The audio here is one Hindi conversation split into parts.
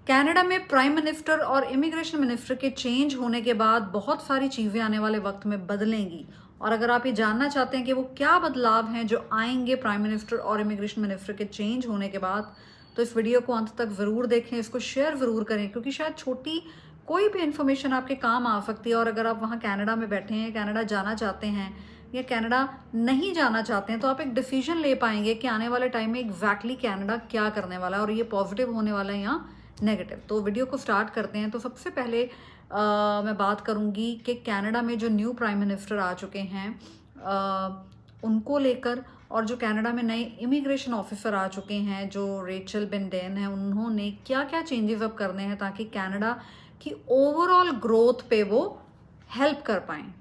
कनाडा में प्राइम मिनिस्टर और इमिग्रेशन मिनिस्टर के चेंज होने के बाद बहुत सारी चीज़ें आने वाले वक्त में बदलेंगी। और अगर आप ये जानना चाहते हैं कि वो क्या बदलाव हैं जो आएंगे प्राइम मिनिस्टर और इमिग्रेशन मिनिस्टर के चेंज होने के बाद, तो इस वीडियो को अंत तक ज़रूर देखें, इसको शेयर ज़रूर करें, क्योंकि शायद छोटी कोई भी इन्फॉर्मेशन आपके काम आ सकती है। और अगर आप वहाँ कनाडा में बैठे हैं, कनाडा जाना चाहते हैं या कनाडा नहीं जाना चाहते हैं, तो आप एक डिसीजन ले पाएंगे कि आने वाले टाइम में एग्जैक्टली कनाडा क्या करने वाला है और ये पॉजिटिव होने वाला है या नेगेटिव। तो वीडियो को स्टार्ट करते हैं। तो सबसे पहले मैं बात करूंगी कि कनाडा में जो न्यू प्राइम मिनिस्टर आ चुके हैं उनको लेकर, और जो कनाडा में नए इमिग्रेशन ऑफिसर आ चुके हैं जो रेचल बेंडेन है, उन्होंने क्या क्या चेंजेस अब करने हैं ताकि कनाडा की ओवरऑल ग्रोथ पे वो हेल्प कर पाएँ।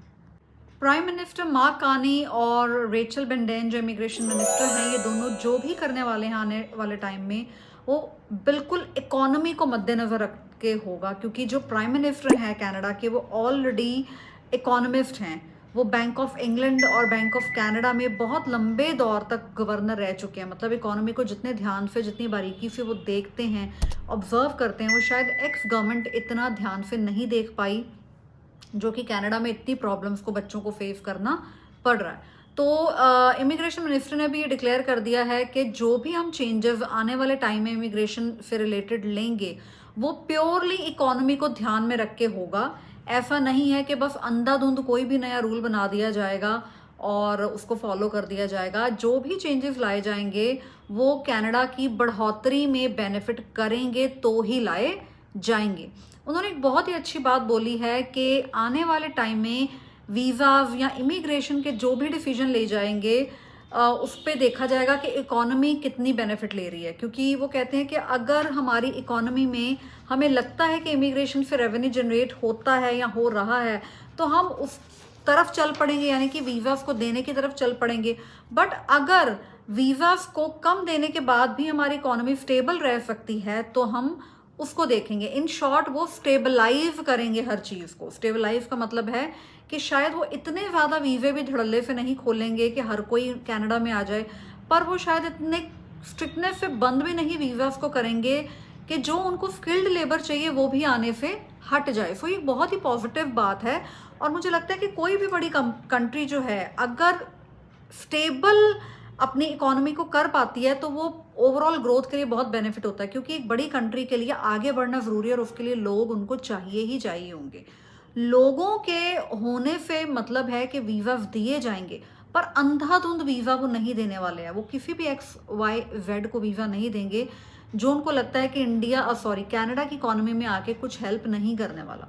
प्राइम मिनिस्टर मार्क कार्नी और रेचल बेंडेन जो इमिग्रेशन मिनिस्टर हैं, ये दोनों जो भी करने वाले हैं आने वाले टाइम में, वो बिल्कुल इकोनॉमी को मद्देनज़र रख के होगा, क्योंकि जो प्राइम मिनिस्टर हैं कनाडा के वो ऑलरेडी इकोनॉमिस्ट हैं। वो बैंक ऑफ इंग्लैंड और बैंक ऑफ कनाडा में बहुत लंबे दौर तक गवर्नर रह चुके हैं। मतलब इकोनॉमी को जितने ध्यान से, जितनी बारीकी से वो देखते हैं, ऑब्जर्व करते हैं, वो शायद एक्स गवर्नमेंट इतना ध्यान से नहीं देख पाई, जो कि कनाडा में इतनी प्रॉब्लम्स को बच्चों को फेस करना पड़ रहा है। तो इमिग्रेशन मिनिस्टर ने भी ये डिक्लेयर कर दिया है कि जो भी हम चेंजेस आने वाले टाइम में इमिग्रेशन से रिलेटेड लेंगे वो प्योरली इकोनॉमी को ध्यान में रख के होगा। ऐसा नहीं है कि बस अंधाधुंध कोई भी नया रूल बना दिया जाएगा और उसको फॉलो कर दिया जाएगा। जो भी चेंजेस लाए जाएंगे वो कनाडा की बढ़ोतरी में बेनिफिट करेंगे तो ही लाए जाएंगे। उन्होंने एक बहुत ही अच्छी बात बोली है कि आने वाले टाइम में वीज़ाज या इमिग्रेशन के जो भी डिसीजन ले जाएंगे उस पर देखा जाएगा कि इकोनॉमी कितनी बेनिफिट ले रही है। क्योंकि वो कहते हैं कि अगर हमारी इकोनॉमी में हमें लगता है कि इमिग्रेशन से रेवेन्यू जनरेट होता है या हो रहा है, तो हम उस तरफ चल पड़ेंगे, यानी कि वीज़ाज को देने की तरफ चल पड़ेंगे। बट अगर वीज़ाज को कम देने के बाद भी हमारी इकोनॉमी स्टेबल रह सकती है तो हम उसको देखेंगे। इन शॉर्ट वो स्टेबलाइज करेंगे हर चीज़ को। स्टेबलाइज का मतलब है कि शायद वो इतने ज़्यादा वीज़े भी धड़ल्ले से नहीं खोलेंगे कि हर कोई कनाडा में आ जाए, पर वो शायद इतने स्ट्रिक्टनेस से बंद भी नहीं वीज़ास को करेंगे कि जो उनको स्किल्ड लेबर चाहिए वो भी आने से हट जाए। सो ये बहुत ही पॉजिटिव बात है। और मुझे लगता है कि कोई भी बड़ी कंट्री जो है अगर स्टेबल अपनी इकोनॉमी को कर पाती है तो वो ओवरऑल ग्रोथ के लिए बहुत बेनिफिट होता है। क्योंकि एक बड़ी कंट्री के लिए आगे बढ़ना ज़रूरी है और उसके लिए लोग उनको चाहिए ही चाहिए होंगे। लोगों के होने से मतलब है कि वीज़ा दिए जाएंगे, पर अंधाधुंध वीज़ा वो नहीं देने वाले हैं। वो किसी भी XYZ को वीज़ा नहीं देंगे जो उनको लगता है कि कनाडा की इकोनॉमी में आके कुछ हेल्प नहीं करने वाला।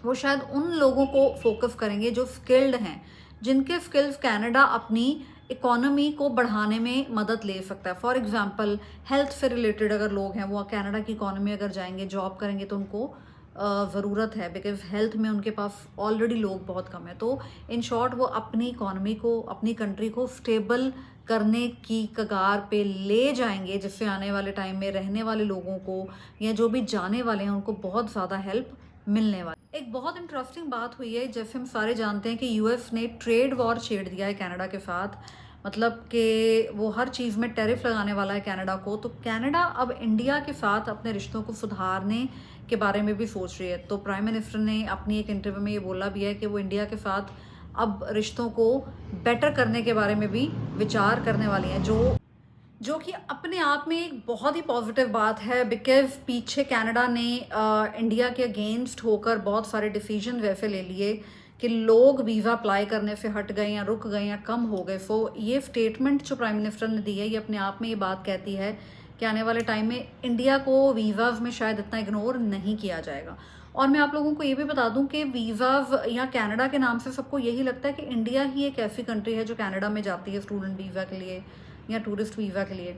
वो शायद उन लोगों को फोकस करेंगे जो स्किल्ड हैं, जिनके स्किल्स कनाडा अपनी इकोनॉमी को बढ़ाने में मदद ले सकता है। फॉर एग्जांपल हेल्थ से रिलेटेड अगर लोग हैं वो कनाडा की इकोनॉमी अगर जाएंगे, जॉब करेंगे, तो उनको ज़रूरत है, बिकॉज हेल्थ में उनके पास ऑलरेडी लोग बहुत कम है। तो इन शॉर्ट वो अपनी इकोनॉमी को, अपनी कंट्री को स्टेबल करने की कगार पे ले जाएंगे, जिससे आने वाले टाइम में रहने वाले लोगों को या जो भी जाने वाले हैं उनको बहुत ज़्यादा हेल्प मिलने वाली। एक बहुत इंटरेस्टिंग बात हुई है, जैसे हम सारे जानते हैं कि यूएस ने ट्रेड वॉर छेड़ दिया है कनाडा के साथ। मतलब कि वो हर चीज़ में टैरिफ लगाने वाला है कनाडा को। तो कनाडा अब इंडिया के साथ अपने रिश्तों को सुधारने के बारे में भी सोच रही है। तो प्राइम मिनिस्टर ने अपनी एक इंटरव्यू में ये बोला भी है कि वो इंडिया के साथ अब रिश्तों को बेटर करने के बारे में भी विचार करने वाली हैं, जो कि अपने आप में एक बहुत ही पॉजिटिव बात है। बिकॉज पीछे कनाडा ने इंडिया के अगेंस्ट होकर बहुत सारे डिसीजन वैसे ले लिए कि लोग वीज़ा अप्लाई करने से हट गए या रुक गए या कम हो गए। सो ये स्टेटमेंट जो प्राइम मिनिस्टर ने दी है, ये अपने आप में ये बात कहती है कि आने वाले टाइम में इंडिया को वीज़ाज़ में शायद इतना इग्नोर नहीं किया जाएगा। और मैं आप लोगों को ये भी बता दूं कि वीज़ाज़ या कनाडा के नाम से सबको यही लगता है कि इंडिया ही एक ऐसी कंट्री है जो कनाडा में जाती है स्टूडेंट वीज़ा के लिए या टूरिस्ट वीज़ा के लिए।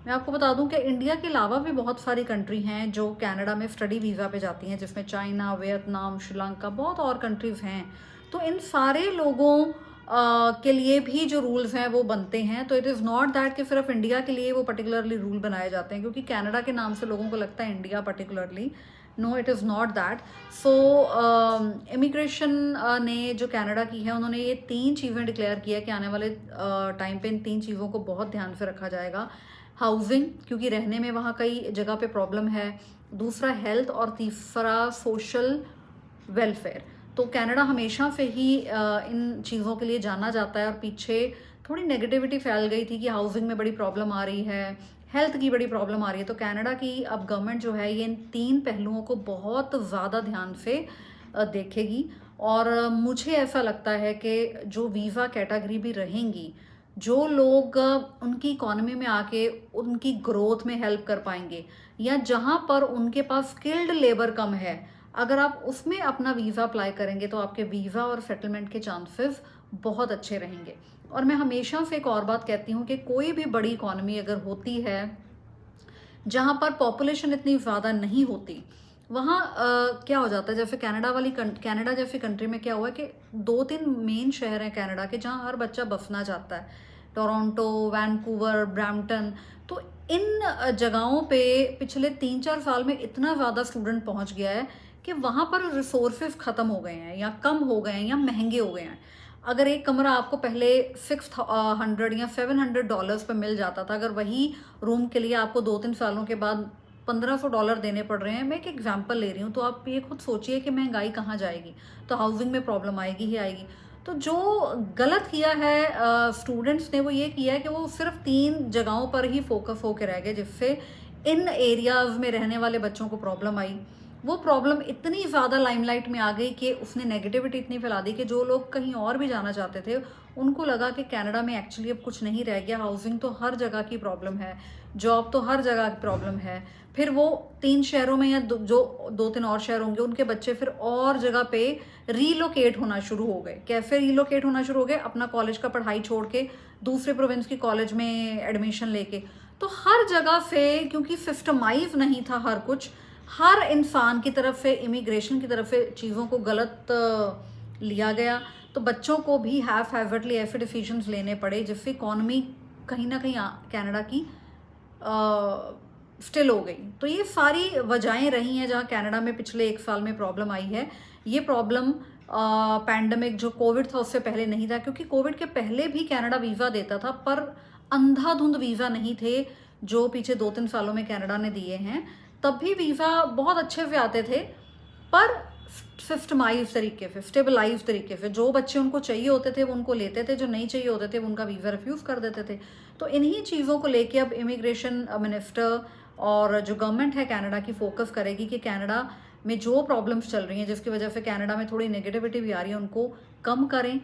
मैं आपको बता दूं कि इंडिया के अलावा भी बहुत सारी कंट्री हैं जो कनाडा में स्टडी वीज़ा पे जाती हैं, जिसमें चाइना, वियतनाम, श्रीलंका, बहुत और कंट्रीज़ हैं। तो इन सारे लोगों के लिए भी जो रूल्स हैं वो बनते हैं। तो इट इज़ नॉट दैट कि सिर्फ इंडिया के लिए वो पर्टिकुलरली रूल बनाए जाते हैं, क्योंकि कनाडा के नाम से लोगों को लगता है India particularly. No, it is not that. So immigration ने जो कनाडा की है, उन्होंने ये 3 चीज़ें डिक्लेयर किया है कि आने वाले टाइम पे इन 3 चीज़ों को बहुत ध्यान से रखा जाएगा। हाउसिंग, क्योंकि रहने में वहाँ कई जगह पे प्रॉब्लम है, दूसरा हेल्थ और तीसरा सोशल वेलफेयर। तो कनाडा हमेशा से ही इन चीज़ों के लिए जाना जाता है, और पीछे थोड़ी नेगेटिविटी फैल गई थी कि हाउसिंग में बड़ी प्रॉब्लम आ रही है, हेल्थ की बड़ी प्रॉब्लम आ रही है। तो कनाडा की अब गवर्नमेंट जो है ये इन 3 पहलुओं को बहुत ज़्यादा ध्यान से देखेगी, और मुझे ऐसा लगता है कि जो वीज़ा कैटेगरी भी रहेंगी, जो लोग उनकी इकोनॉमी में आके उनकी ग्रोथ में हेल्प कर पाएंगे, या जहाँ पर उनके पास स्किल्ड लेबर कम है, अगर आप उसमें अपना वीज़ा अप्लाई करेंगे तो आपके वीज़ा और सेटलमेंट के चांसेस बहुत अच्छे रहेंगे। और मैं हमेशा से एक और बात कहती हूँ कि कोई भी बड़ी इकोनॉमी अगर होती है जहाँ पर पॉपुलेशन इतनी ज़्यादा नहीं होती, वहाँ क्या हो जाता है, जैसे कनाडा जैसी कंट्री में क्या हुआ है कि 2-3 मेन शहर हैं कनाडा के जहाँ हर बच्चा बसना चाहता है, टोरंटो, वैंकूवर, ब्रैम्पटन। तो इन जगहों पे पिछले 3-4 साल में इतना ज़्यादा स्टूडेंट पहुँच गया है कि वहाँ पर रिसोर्सेज ख़त्म हो गए हैं, या कम हो गए हैं, या महंगे हो गए हैं। अगर एक कमरा आपको पहले 600 या $700 पे मिल जाता था, अगर वही रूम के लिए आपको 2-3 सालों के बाद $1500 देने पड़ रहे हैं, मैं एक एग्जांपल ले रही हूँ, तो आप ये खुद सोचिए कि महंगाई कहाँ जाएगी। तो हाउसिंग में प्रॉब्लम आएगी ही आएगी। तो जो गलत किया है स्टूडेंट्स ने, वो ये किया है कि वो सिर्फ 3 जगहों पर ही फोकस होकर रह गए, जिससे इन एरियाज में रहने वाले बच्चों को प्रॉब्लम आई। वो प्रॉब्लम इतनी ज़्यादा लाइमलाइट में आ गई कि उसने नेगेटिविटी इतनी फैला दी कि जो लोग कहीं और भी जाना चाहते थे, उनको लगा कि कनाडा में एक्चुअली अब कुछ नहीं रह गया, हाउसिंग तो हर जगह की प्रॉब्लम है, जॉब तो हर जगह की प्रॉब्लम है। फिर वो 3 शहरों में, या जो 2-3 और शहर होंगे, उनके बच्चे फिर और जगह पे रीलोकेट होना शुरू हो गए। कैसे रीलोकेट होना शुरू हो गए? अपना कॉलेज का पढ़ाई छोड़ के दूसरे प्रोविंस की कॉलेज में एडमिशन लेके। तो हर जगह से, क्योंकि सिस्टमाइज नहीं था हर कुछ, हर इंसान की तरफ से, इमिग्रेशन की तरफ से चीज़ों को गलत लिया गया, तो बच्चों को भी हैज़र्डली ऐसे डिसीजंस लेने पड़े जिससे इकॉनमी कहीं ना कहीं कनाडा की स्टिल हो गई। तो ये सारी वजहें रही हैं जहाँ कनाडा में पिछले 1 साल में प्रॉब्लम आई है। ये प्रॉब्लम पैंडमिक जो कोविड था उससे पहले नहीं था, क्योंकि कोविड के पहले भी कनाडा वीज़ा देता था, पर अंधाधुंध वीज़ा नहीं थे जो पीछे 2-3 सालों में कनाडा ने दिए हैं। तब भी वीज़ा बहुत अच्छे से आते थे, पर सिस्टमाइज तरीके से, स्टेबलाइज तरीके से। जो बच्चे उनको चाहिए होते थे वो उनको लेते थे, जो नहीं चाहिए होते थे वो उनका वीज़ा रिफ्यूज़ कर देते थे। तो इन्हीं चीज़ों को लेके अब इमिग्रेशन मिनिस्टर और जो गवर्नमेंट है कनाडा की फोकस करेगी कि कनाडा में जो प्रॉब्लम्स चल रही हैं, जिसकी वजह से कनाडा में थोड़ी नेगेटिविटी भी आ रही है, उनको कम करें,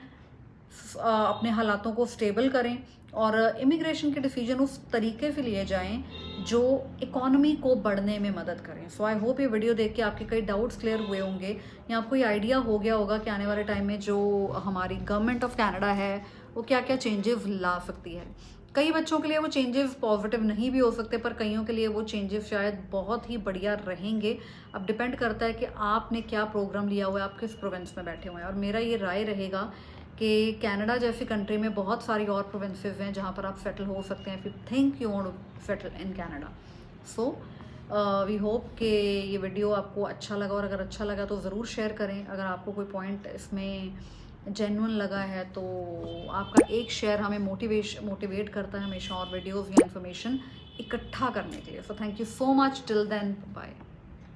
अपने हालातों को स्टेबल करें, और इमिग्रेशन के डिसीजन उस तरीके से लिए जाएं जो इकोनॉमी को बढ़ने में मदद करें। सो आई होप ये वीडियो देख के आपके कई डाउट्स क्लियर हुए होंगे, या आपको ये आइडिया हो गया होगा कि आने वाले टाइम में जो हमारी गवर्नमेंट ऑफ कनाडा है वो क्या क्या चेंजेस ला सकती है। कई बच्चों के लिए वो चेंजेस पॉजिटिव नहीं भी हो सकते, पर कईयों के लिए वो चेंजेस शायद बहुत ही बढ़िया रहेंगे। अब डिपेंड करता है कि आपने क्या प्रोग्राम लिया हुआ है, आप किस प्रोविंस में बैठे हुए हैं। और मेरा ये राय रहेगा कि कनाडा जैसी कंट्री में बहुत सारी और प्रोविंसेस हैं जहाँ पर आप सेटल हो सकते हैं, if you think you want to settle in Canada. So we hope कि ये वीडियो आपको अच्छा लगा, और अगर अच्छा लगा तो ज़रूर शेयर करें। अगर आपको कोई पॉइंट इसमें जेन्युइन लगा है तो आपका एक शेयर हमें मोटिवेट करता है हमेशा और वीडियोज़ या इन्फॉर्मेशन इकट्ठा करने के लिए। So thank you so much, till then, bye.